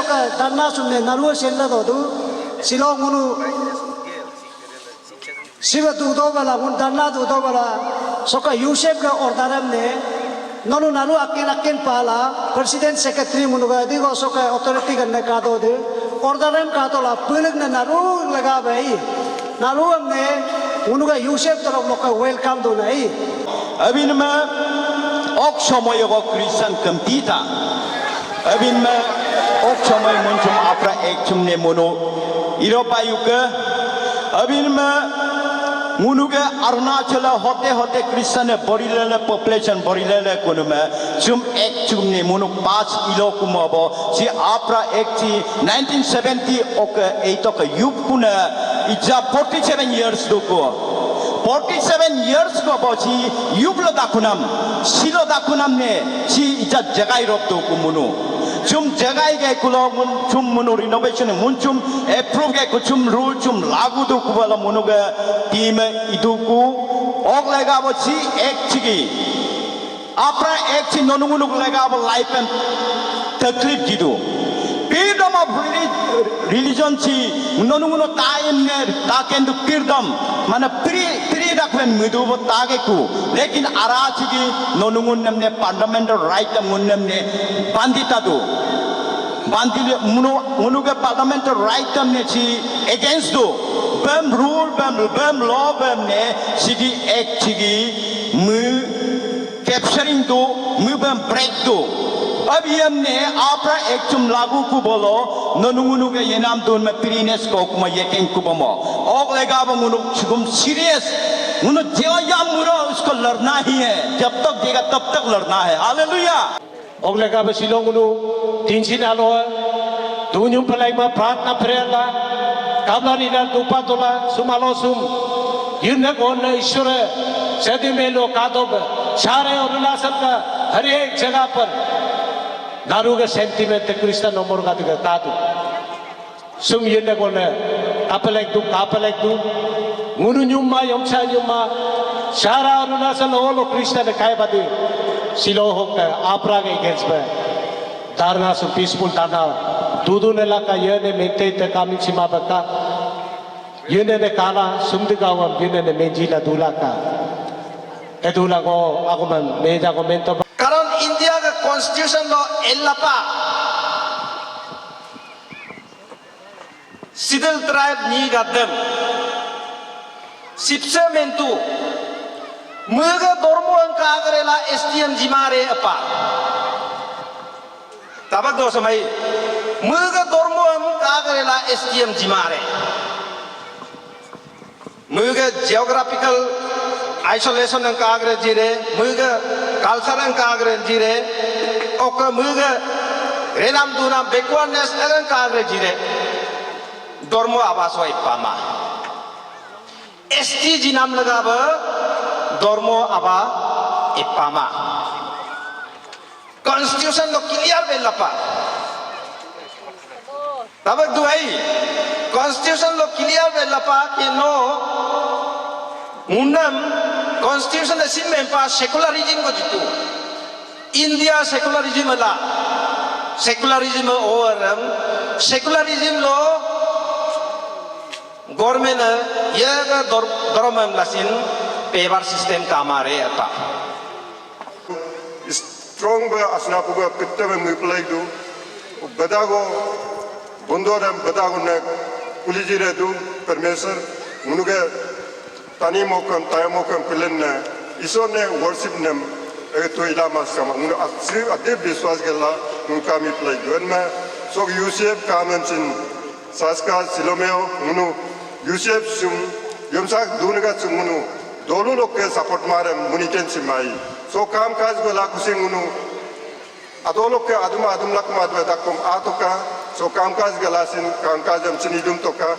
soka darna sumne naruwa sella dodu silong munu siva dudo bala mun darna dudo bala soka Yusuf ka ordaram ne nanu naru akin pala president secretary munuga digo soka authority ganne ka do de ordaram ka to la pulik na naru laga bai naru amne munuga Yusuf taraf loka welcome do nai abin ma ok somoy go Christian kampita abin ma ok somoy munchum apra ek chumne mono iropa yuka abin ma मुनुगे Arunachal होते होते Christian बरिलेले population बरिलेले कुनुमे चुम एक चुमने मुनु 5 इलो कुमबो सी आपरा एक ची 1970 okay एटोक युग कुने इजा 47 years दुको 47 years को बोची युग लो दाकुनाम सिलो दाकुनाम ने ची इजा जगाई रोप दुको मुनु चुम जगाई गए कुलो मुन चुम मुनु रिनोवेशन मुन चुम अप्रूव गए कुचुम रूल चुम लागू दो कुबला मुनु गए टीम इदुकु ओग लेगा वो ची एक चिगी आपरा एक ची नोनु मुनु लेगा वो लाइफ एंड तकलीफ जिदो freedom of religion ची नोनु मुनु ताइन ने ताकेंदु freedom माने फ्री रखवें मिदु वो तागे कु लेकिन आराची की नोनु मुनु ने fundamental right मुनु ने बांधिता दो बांधिले मुनु के fundamental right ने ची against दो बम rule बम law बम ने चिगी एक चिगी मु capturing दो मु बम break दो अब ये हमने आपरा एक चुम लागू को बोलो ननुगुनु के ये नाम दून में प्रीनेस को कुमा ये कें कुबमो ओग लेगा वो मुनु चुकुम सीरियस मुनु जो या मुरो उसको लड़ना ही है जब तक देगा तब तक लड़ना है हालेलुया ओग लेगा वो सिलों मुनु तीन सी नालो है दुनियों पलाई में प्रार्थना प्रेरणा काबला नीला दुपा तोला सुमालो सुम युद्ध कौन ईश्वर सदी में लो कादोब सारे अरुणाचल का हर एक जगह पर दारू के सेंटीमेंट क्रिस्टन नंबर का दिखा तादू सुम ये ने कौन है कापलेक दू मुनु न्यूमा यमसा न्यूमा सारा अरुणाचल ओलो क्रिस्टन काय बादी सिलो होके आपरा के गेंस पे दारना सुम पीसफुल दाना दूधू ने लाका ये ने मेंटे ते कामिंग सीमा बका ये ने काला सुम दिखावा ये ने मेंजीला दूला का ए दूला को आगमन मेजा को मेंटो कारण इंडिया का कॉन्स्टिट्यूशन लो एल्लापा सिडल ट्राइब नी गदम सिप्से मेंटू मुगा धर्म अंका करेला एसटीएम जिमारे अपा तबक दो समय मुगा धर्म अंका करेला STM Jimare muga geographical isolation अंका करे जीरे मुगा कल्चर अंका करे जीरे ओके मुगा रेनाम दूनाम बैकवर्डनेस अंका करे जीरे धर्म आवास वाई पामा एसटी जिनाम लगा ब धर्म आवा इपामा कॉन्स्टिट्यूशन लो क्लियर बेलपा तब दुआई कॉन्स्टिट्यूशन लो क्लियर बेलपा कि नो मुन्नम कॉन्स्टिट्यूशन ऐसी में पा सेकुलरिज्म को जितू इंडिया सेकुलरिज्म ला सेकुलरिज्म ओवरम सेकुलरिज्म लो गवर्नमेंट ये का धर्म लासिन पेपर सिस्टम कामारे आता स्ट्रॉन्ग बे असना पुगा कित्ते में मुपलाई दो बदागो बंदोरम बदागो ने कुलीजीरे दो परमेश्वर मुनुगे तानी मोकम ताया मोकम पिलन ने ईश्वर ने वर्शिप ने एक तो इलामा समा मुनु सिर्फ अदे विश्वास गला मुका मुपलाई दो मैं सोग यूसेफ कामन सास्का सिलोमेओ मुनु यूसेफ सुम यमसाक दूनगा सुम मुनु दोनों लोग के सपोर्ट मारे मुनिकेन सिमाई सो काम काज को लाकुसे मुनु अदो लोग के आदम लक मादवे तकम आतो का सो काम काज गलासिन काम काज हम चिनिदुम तो का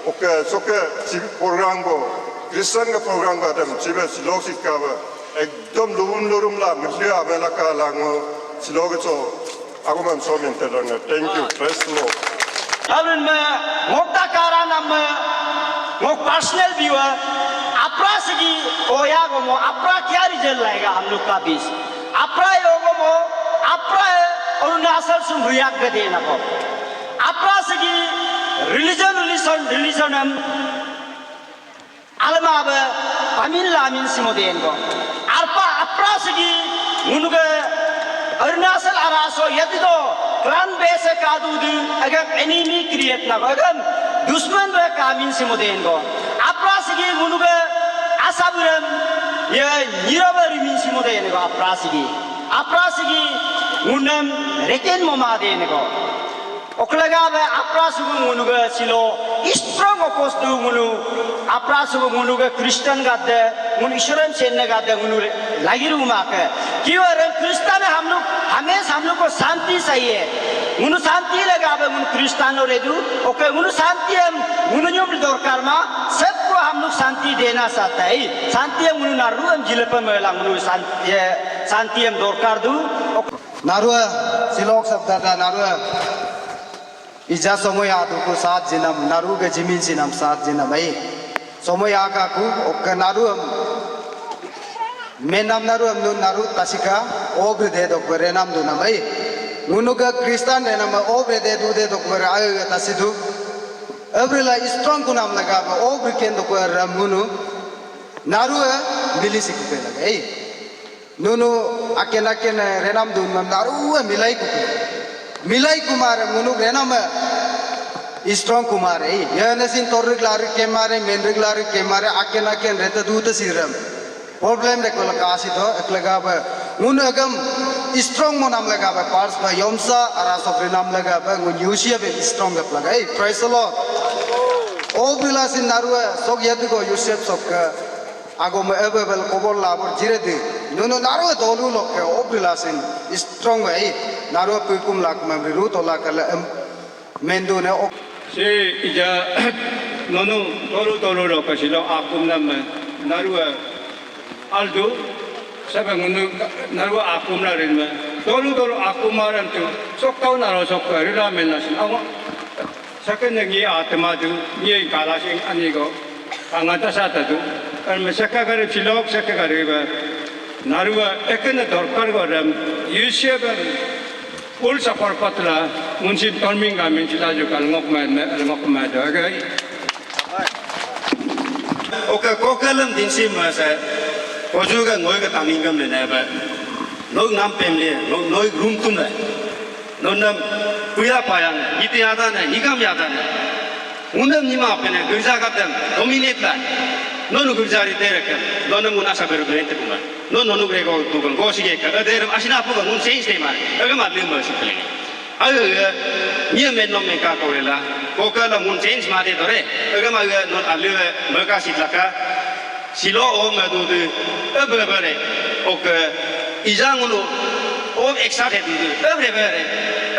ओके सो के प्रोग्राम को क्रिश्चियन का प्रोग्राम का हम चिबे सिलोग सिक्का एकदम लुरुम ला मिलिया अमेला का लांगो सिलोग सो आगमन सो मेंटेन थैंक यू प्रेस लो अरुण में मोटा कारण में वो पर्सनल व्यू है अपरा सगी ओया को मो अपरा क्या रिजल्ट लाएगा हम लोग का बीच अपरा योगो मो अपरा अरुणाचल सुन रियाक के देना को Aprasigi religionem almabe amin lamin simodengo. Arpa aprasigi munuge Arunachal araso yadido clan base kadudu agam enemy create na agam dushman be kamin simodengo. Aprasigi munuge asaburam ye niravari min simodengo aprasigi. Aprasigi munam reken momadengo. Oklaga be aprasugu munuge silo strong opposed to munu aprasugu munuge Christian gadde mun Eswaran चेन्ने गाते मुनु लागिरु माके क्यों अरे क्रिस्तान हम लोग को शांति चाहिए मुनु शांति लगा बे मुनु Cristiano रेदु okay मुनु शांति हम मुनु न्यूम दरकार मा सबको हम लोग शांति देना चाहता है शांति हम मुनु नारु हम जिले पर मेला मुनु शांति हम दरकार दु नारु सिलोक शब्द था नारु इजा समय आदु को 7 जिनम नारु के जिमिन जिनम 7 जिनम भाई समय आका को ओके नारु मेनाम नारु हमनु नारु तासिका ओब्रे दे दोकरे नाम दु ना भाई मुनुगा क्रिस्तान दे नाम ओब्रे दे दोकरे आयो तासिदु एब्रेला स्ट्रांग को नाम लगा ओब्रे केन दोकरे मुनु नारु मिलिसिक पे लगा ए नुनु आकेन रेनाम दु नारु मिलाई कुमार मुनु रेनाम स्ट्रांग कुमार है यह नसीन तोरिक लारी के मारे मेनरिक लारी के मारे आकेन रहता दूत सिरम प्रॉब्लम देखो लगा आसी तो एक लगा बे मुन अगम स्ट्रांग mo नाम लगा बे पार्स बे यमसा आरासोफ्री नाम लगा बे मुन यूशिया बे स्ट्रांग गप लगा ए प्राइस लो ओ बिलासिन नारुआ सोक यदि को यूसेफ सोक आगो में अवेलेबल कोबल लाबर जिरे दे नुनु नारुआ दोलु लोग के ओ बिलासिन स्ट्रांग है नारुआ पिकुम लाक में रू तो लाक मेंदु ने से इजा नोनो तोलु रो कसिलो आकुम नाम नारुआ aldo sabe ngunu naru akum na rin ma tolu akumaran tu sokkau naro sokkau rila menasin awa saken ngi atma du ni kalasing anigo angata sata du ar me sakka gare chilok sakka gare ba naru ekene dorkar goram yusheban ul sapar patla munsin torming gamin chila ju kal ngok ma da gai oka kokalam dinsim ma sa Kojuga ngoi ka tamingam le na ba noi nam pemle noi room tum le no nam puya payang iti ada na higam yada na undam nima apne gurja ka tam dominate la no no gurjari tere ka no nam una sa beru grente kuma no no grego tu kan gosi ke ka der asina pu ka mun change de ma aga ma le ma si pele aga ni men no me ka ko le la ko ka la mun change ma de dore aga ma no alu ma ka si la ka silo o ma do de ebere ok izangulu o excited de ebere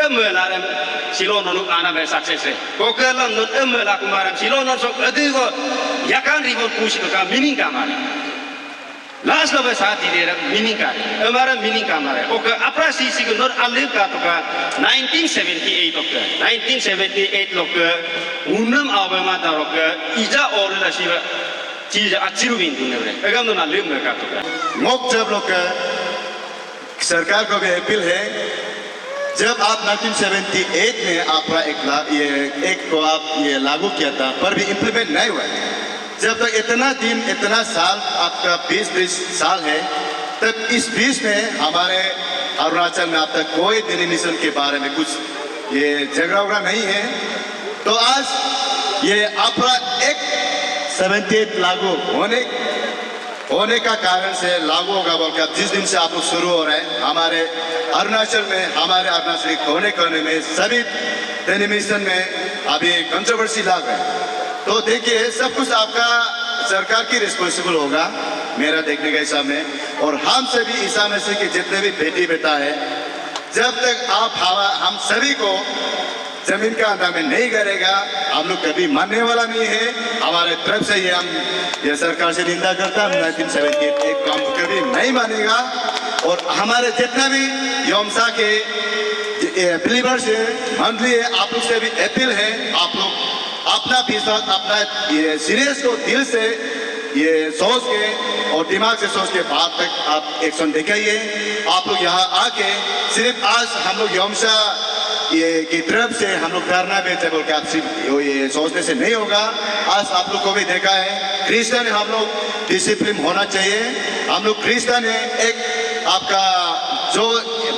emela silo no ana be success ko kala no emela kumaram silo no so adigo yakan ribon push ka meaning ka mare last of us aati de meaning ka amara meaning ka mare ok apra sisi ko no alif ka to ka 1978 ok 1978 lok unam abama ta rok ija or la shiva चीज अच्छी रूबीन तूने बरे अगर तो ना लिम में का तो मोक जब लोग सरकार को भी अपील है जब आप 1978 में आपका एक को आप ये लागू किया था पर भी इम्प्लीमेंट नहीं हुआ जब तक इतना दिन इतना साल आपका 20 साल है तब इस बीच में हमारे अरुणाचल में अब तक कोई डिनोमिनेशन के बारे में कुछ ये झगड़ा नहीं है तो आज ये आपका एक 78 लागू होने का कारण से लागू होगा बोलकर जिस दिन से आप लोग शुरू हो रहे हैं हमारे अरुणाचल कोने में सभी डिनोमिनेशन में अभी कंट्रोवर्सी लाग रहे हैं तो देखिए सब कुछ आपका सरकार की रिस्पॉन्सिबल होगा मेरा देखने के हिसाब में और हम सभी ईसा मसीह के जितने भी बेटी बेटा है जब तक आप हम सभी को जमीन का अंदर में नहीं करेगा हम लोग कभी मानने वाला नहीं है हमारे तरफ से ये हम ये सरकार से निंदा करता है 1978 एक काम कभी नहीं मानेगा और हमारे जितना भी योमसा के बिलीवर्स है मंडली है आप लोग से भी अपील है आप लोग अपना विश्वास अपना ये सीरियस को दिल से ये सोच के और दिमाग से सोच के बात तक आप एक्शन दिखाइए आप लोग यहाँ आके सिर्फ आज हम लोग योमसा ये की तरफ से हम लोग करना बेहतर बोल के आप सिर्फ ये सोचने से नहीं होगा। आज आप लोग को भी देखा है क्रिश्चियन हम लोग डिसिप्लिन होना चाहिए। हम लोग क्रिश्चियन है, एक आपका जो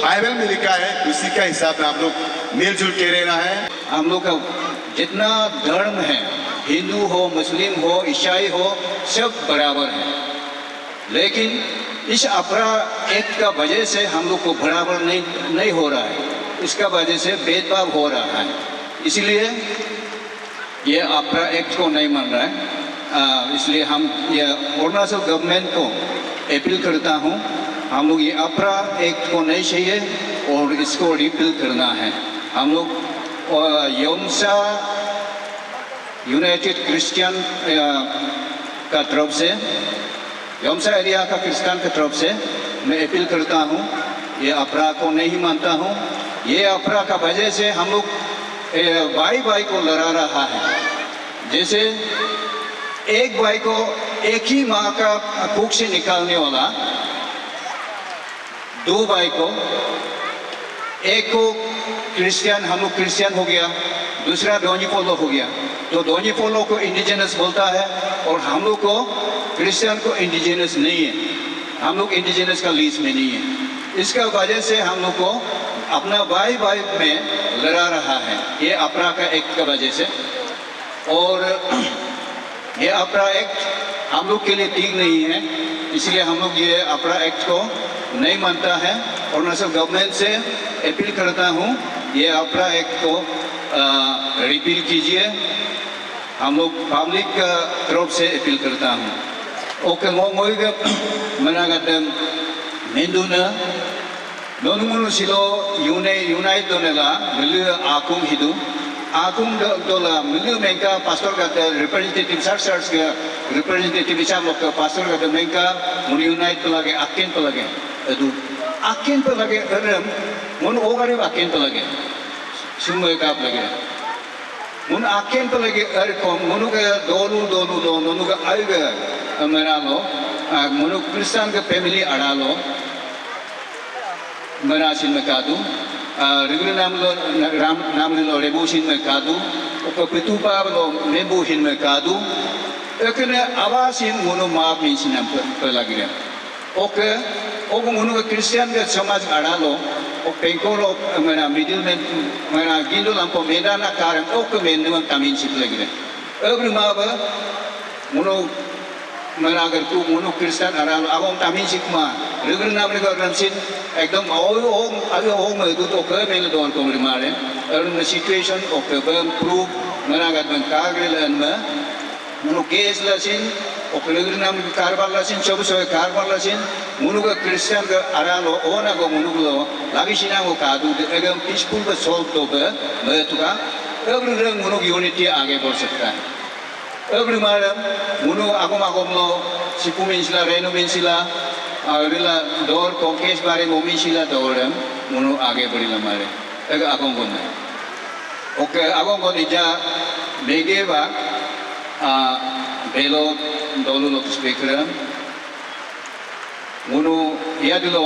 बाइबल में लिखा है उसी का हिसाब में आप लोग मिलजुल के रहना है। हम लोग का जितना धर्म है, हिंदू हो, मुस्लिम हो, ईसाई हो, सब बराबर है। लेकिन इस अपरा एक्ट का वजह से हम लोग को बराबर नहीं हो रहा है, इसका वजह से भेदभाव हो रहा है। इसलिए ये अपरा एक्ट को नहीं मान रहा है। इसलिए हम ये अरुणाचल गवर्नमेंट को अपील करता हूँ, हम लोग ये अपरा एक्ट को नहीं चाहिए और इसको रिपील करना है। हम लोग योमसा यूनाइटेड क्रिश्चियन का तरफ से, योमसा एरिया का क्रिश्चियन की तरफ से मैं अपील करता हूँ, ये अपराध को नहीं मानता हूँ। ये अपराध का वजह से हम लोग भाई भाई को लड़ा रहा है। जैसे एक भाई को एक ही माँ का कुख से निकालने वाला दो भाई को, एक को क्रिश्चियन, हम लोग क्रिश्चियन हो गया, दूसरा डोनी पोलो हो गया, तो डोनी पोलो को इंडिजिनस बोलता है और हम लोग को क्रिश्चियन को इंडिजिनस नहीं है, हम लोग इंडिजिनस का लीस्ट में नहीं है। इसका वजह से हम लोग को अपना भाई भाई में लड़ा रहा है, ये अपराध का एक्ट का वजह से। और ये अपराध एक्ट हम लोग के लिए ठीक नहीं है, इसलिए हम लोग ये अपराध एक्ट को नहीं मानता है। अरुणाचल गवर्नमेंट से अपील करता हूँ, ये अपराध एक्ट को रिपील कीजिए। हम लोग पब्लिक तरफ से अपील करता हूँ। ओके मोई मनागत मेंदुना नोनुमुनु सिलो यूनाइट दोनेला मिलु आकुम हिदू आकुम दोला मिलु मेंका पास्टर का रिप्रेजेंटेटिव सर्च का रिप्रेजेंटेटिव हिसाब लोग पास्टर का मेंका मुनि यूनाइट तो लगे आकेन तो लगे अदु आकेन तो लगे अरम मुन ओगारे आकेन तो लगे सुमय का लगे मुन आकेन तो लगे अरकोम मुनु का दोनु का आयगा मेरा लो मुनु क्रिश्चियन का फैमिली अड़ा लो मरासिन में कादू रिगुलर नाम लो रेबुसिन में कादू ओके पितुपा लो मेबुहिन में कादू एकने आवासिन मुनु माप मिसिन पर लगी है ओके ओको मुनु का क्रिश्चियन का समाज अड़ा लो ओ पेंकोलो मेरा मिडिल में मेरा गिंदो लंपो मेदाना कारण ओके मेंदु तमिन सिप लगी है अगर माप मुनु मेरा अगर तू मुनु क्रिश्चियन अड़ा लो अब हम तमिन सिप मा रिगुलर नाम लेकर रंसिन एकदम आगे में तो ओके मेले दोन को मारे और उन सिचुएशन ओके बम प्रूव मेरा अगर बम कागरे में मुनु केस लसिन ओके रिगुलर नाम कारबार लसिन सब कारबार लसिन मुनु का क्रिश्चियन का अरालो ओना को मुनु को लगी सिना को कादू एकदम पीसफुल का सॉल्व तो मैं तो का अगर रंग मुनु की यूनिटी आगे बढ़ सकता है अगर मारे मुनु आगम लो सिपु मिंसिला रेनो मिंसिला रिला दौर कोकेश बारे मोमिशिला दौरम मुनु आगे बढ़िला मारे अगर आगम को नहीं ओके आगम को निजा बेगेवा बेलो दोलू लोग स्पीकर मुनु याद लो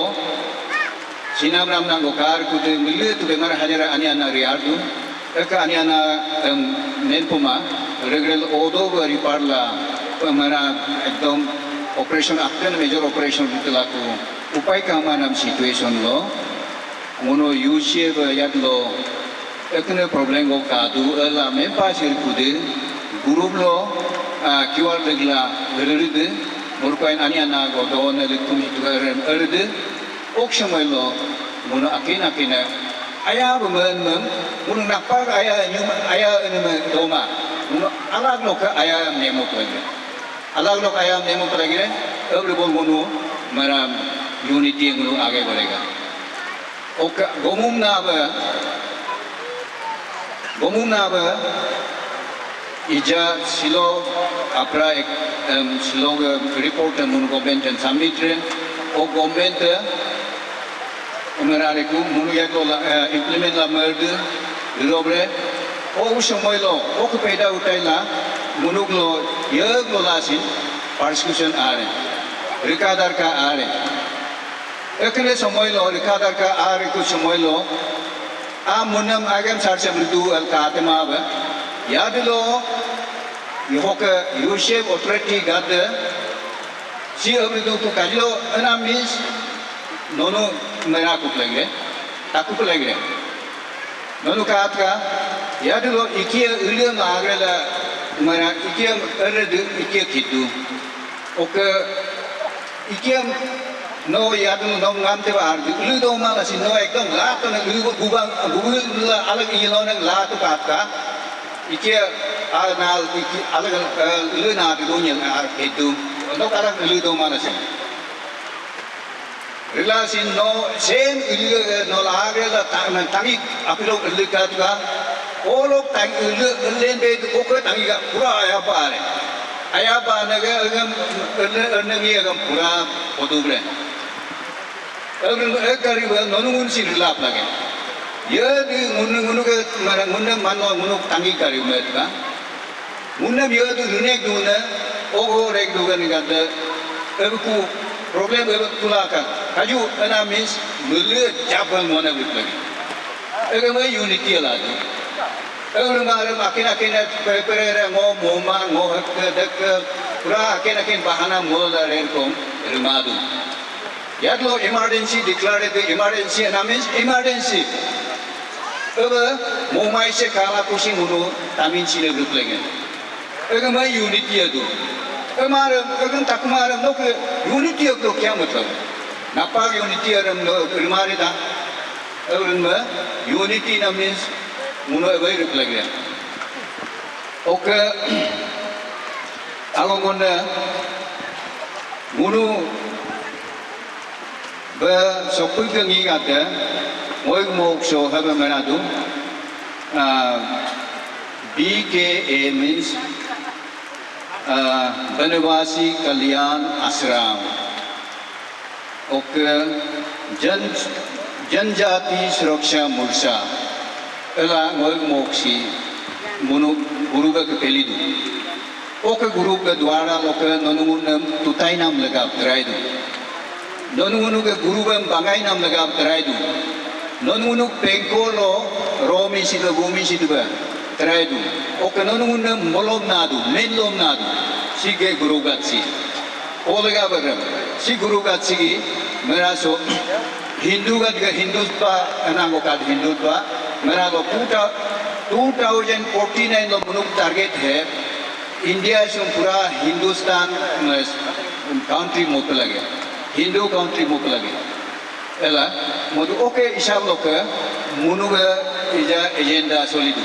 सिनाम राम नांगो कार कुछ मिले तो बेमार हजारा अनियाना रियार्डू एक अनियाना नेनपुमा रेगुलर ओदो रिपार्ला हमारा एकदम ऑपरेशन आफ्टर मेजर ऑपरेशन रितला को उपाय का हमारा सिचुएशन लो मुनु यूशियब याद लो एकने प्रॉब्लम को कादू अल्लाह में पास हिर कुदे ग्रुप लो क्यूआर लगला रिरिदे मुर्काइन अनियाना को दोन लिखुम हितुगरम अर्दे ओक्शमय लो मुनु अकिन आया बमन मुनु नापार आया इनमे दोमा मुनु अलग लोग आया नेमो लगे अलग लोग आया नेमो लगे अगर बोल मुनु मेरा यूनिटी मुनु आगे बढ़ेगा ओके गोमुम नाब इजा सिलो अपरा एक सिलो रिपोर्ट मुनु गवर्नमेंट सबमिट ओ गवर्नमेंट मेरा रेकु मुनु या तो इम्प्लीमेंट ला मर्द रोबरे ओ समय लो ओ पेदा उठाइला मुनु लो ये लो लासिन परसिक्यूशन आरे रिकादार का आरे एकले समय लो रिकादार का आरे कुछ समय लो munam agam sarse berdu al katema ba yadlo yoke Yusuf authority gada si berdu tu kajlo ana means nono mera kup lagre takup lagre nono katka yadlo ikia ulia magrela mera ikia erdu ikia kitu oke ikia no yadlo no ngamte ba lu do ma si no ekdom la to na lu gubang gubul alag ilo na la to katka ikia anal iki alag lu na do nyang ar kitu no kara lu do ma si relasin no same ilu no lagre la tangi apilo ilu katka olok tang ilu len be ko ko tangi ga pura aya pa naga agam nagi agam pura podubre agam ekari ba nonungun si relap lage ye di ngunu ke mara ngunu manno ngunu tangi kari me ka ngunu ye du lunek du na ogo rek du ga ni ga de ebu problem ebu tulaka kaju ana means mulu jabal mona bit lagi agam unity la du agam mara makina kena pere ngo moma ngo hak dak pura kena bahana mo la ren kom rumadu yadlo emergency declared the emergency ana means emergency aba momai se kala kusi ngunu tamin sile bit lagi agam unity adu हमारे अगर तक हमारे लोग unity को क्या मतलब नापाक unity अरम हमारे दा अगर में यूनिटी ना मीन्स मुनो वही रुक लगे ओके आगो कोने मुनो ब सपुल के नहीं आते मोई मोक शो है बमेना दो BKA means बनवासी कल्याण आश्रम ओके जनजाति सुरक्षा मोर्चा एला मोक्षी मुनु गुरु का पहली दो ओके गुरु के द्वारा लोके ननुमुनम तुताई नाम लगा तराई दो ननुमुनु के गुरु बम बांगाई नाम लगा तराई दो ननुमुनु पेंकोलो रोमी सिद्ध भूमि सिद्ध तराई दो okay ननुमुनम मोलोम Nadu मेनलोम Nadu sige guru gatsi olega bagram si guru gatsi ki mera so hindu gat ga hindutva anango kad hindutva mera go 2049 lo munuk target hai india se pura hindustan country mok lage hindu country mok lage ela modu okay ishab loka munuga ija agenda solidu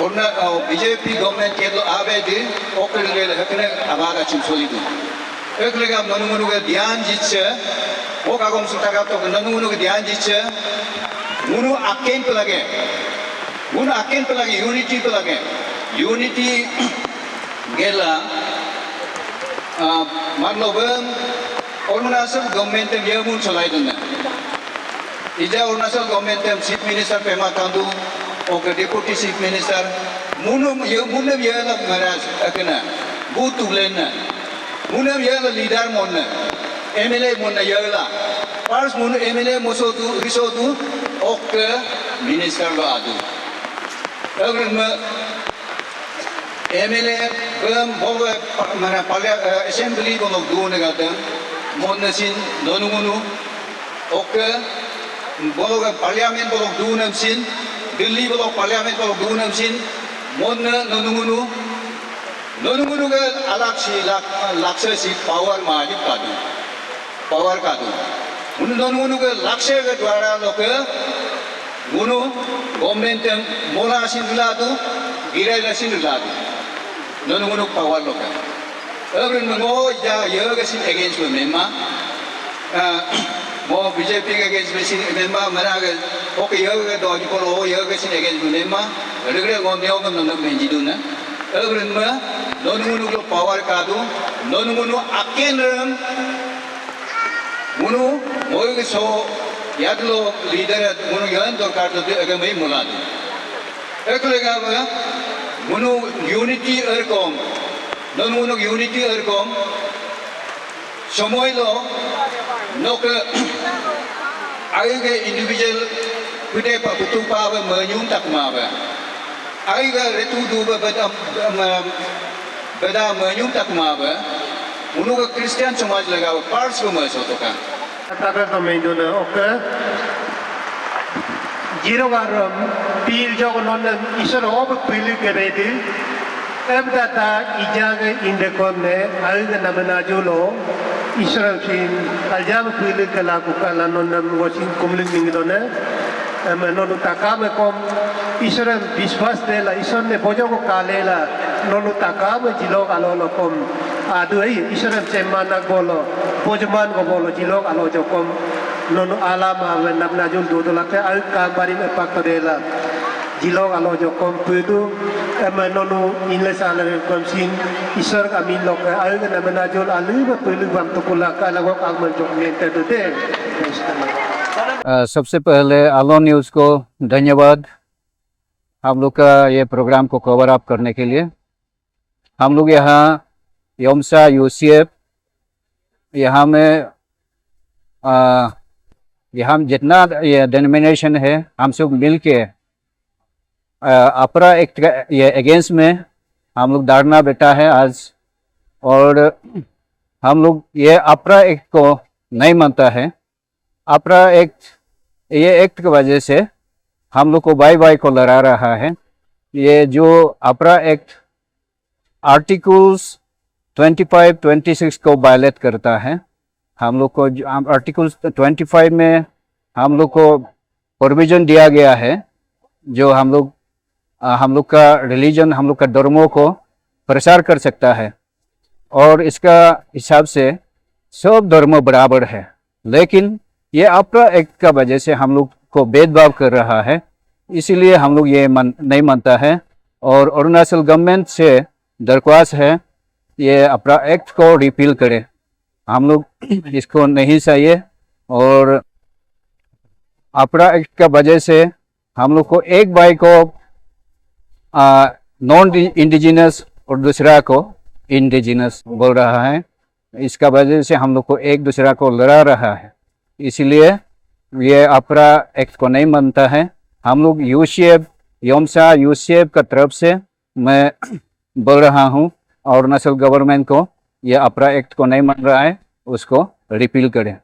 orna BJP government ke lo abe de okre le hakne abaga chimsoli du ekle ga manu ga dhyan jitche o ka gom suta ga to manu ga dhyan jitche munu akken to lage unity to lage unity gela manlo bam ornasal government em yemun cholai dunna ija ornasal government em chief minister pema kandu okay deputy chief minister मुनम ये लग महाराज अकना booth तुलेना मुनम ये leader मोन्ना MLA मोन्ना ये ला parse मुन MLA मोसोतु रिसोतु okay minister लो आदु अगर मैं एमएलए बम बोले मना पालिया असेंबली को लोग दूने गाते मोन्ना सिन दोनों ओके बोलोगे पार्लियामेंट को लोग दूने सिन दिल्ली वालों पार्लियामेंट वालों दून हमसिन मोन ननुमुनु के अलग सी लक्ष्य सी पावर माजिद कादू उन ननुमुनु के लक्ष्य के द्वारा लोग मुनु गवर्नमेंट मोला सिन लादू गिराई सिन लादू ननुमुनु पावर लोग अगर नो या ये के सिन अगेंस्ट में मेमा mo BJP के against में सिन मेमा मना के ओके ये के दो जी को लो ये के सिन against में मेमा रेगुलर गवर्नमेंट को नंबर में जी दूना अगर इनमें ननुमुनु को पावर कादू ननुमुनु अकेनरम मुनु मोय के सो याद लो लीडर मुनु यान तो कार्ड तो अगर मैं मुला दू एक लेगा मुनु यूनिटी अरकोम ननुमुनु यूनिटी अरकोम समय लो नोक आगे के individual Pide pa kutu pa ba menyum tak ma ba. Ai ga retu du ba beda menyum tak ma ba. Unu ga Christian समाज लगा पार्ट्स को मैं सोतो का. Taga kami doon oke. Jiro garam pil jogo non isor ob pil keredi. Emdata ijaga indekonne alga namana julo isor sin aljam pil kelaku kala non wasin kumling ningdone. Nonu takame kom isor biswas dela isor ne bojogo kalela nonu takame jilo alolo kom. Aduh isor cemana bolo pojman ko bolo jilo alo jokom nonu alama namna jul dudolate al kambari me paktadela jilo alo jokom pudu nonu inles ala kom sin isor kami lok al namna jul alu pelu bam tukula kala ko agman jok mente dute. सबसे पहले आलो news को धन्यवाद हम लोग का ये programme को cover up करने के लिए। हम लोग यहाँ योमसा यूसीएफ यहाँ में यहाँ जितना ये डेनोमिनेशन है हम सब मिल के अपरा एक्ट ये अगेंस्ट में हम लोग धरना बैठा है आज। और हम लोग ये अपरा एक्ट को नहीं मानता है। अपरा एक्ट ये एक्ट की वजह से हम लोग को बाई को लड़ा रहा है। ये जो अपरा एक्ट आर्टिकल्स 25, 26 को वायलेट करता है। हम लोग को आर्टिकल्स 25 में हम लोग को प्रोविजन दिया गया है जो हम लोग का रिलीजन हम लोग का धर्मों को प्रसार कर सकता है और इसका हिसाब से सब धर्म बराबर है। लेकिन ये अपरा एक्ट का वजह से हम लोग को भेदभाव कर रहा है, इसीलिए हम लोग ये नहीं मानता है और अरुणाचल गवर्नमेंट से दरख्वास्त है ये अपरा एक्ट को रिपील करे। हम लोग इसको नहीं चाहिए और अपरा एक्ट का वजह से हम लोग को एक भाई को नॉन इंडिजिनस और दूसरा को इंडिजिनस बोल रहा है। इसका वजह से हम लोग को एक दूसरा को लड़ा रहा है, इसलिए ये अपरा एक्ट को नहीं मानता है। हम लोग यूसीएफ योमसा यूसीएफ का तरफ से मैं बोल रहा हूँ और अरुणाचल गवर्नमेंट को ये अपरा एक्ट को नहीं मान रहा है, उसको रिपील करें।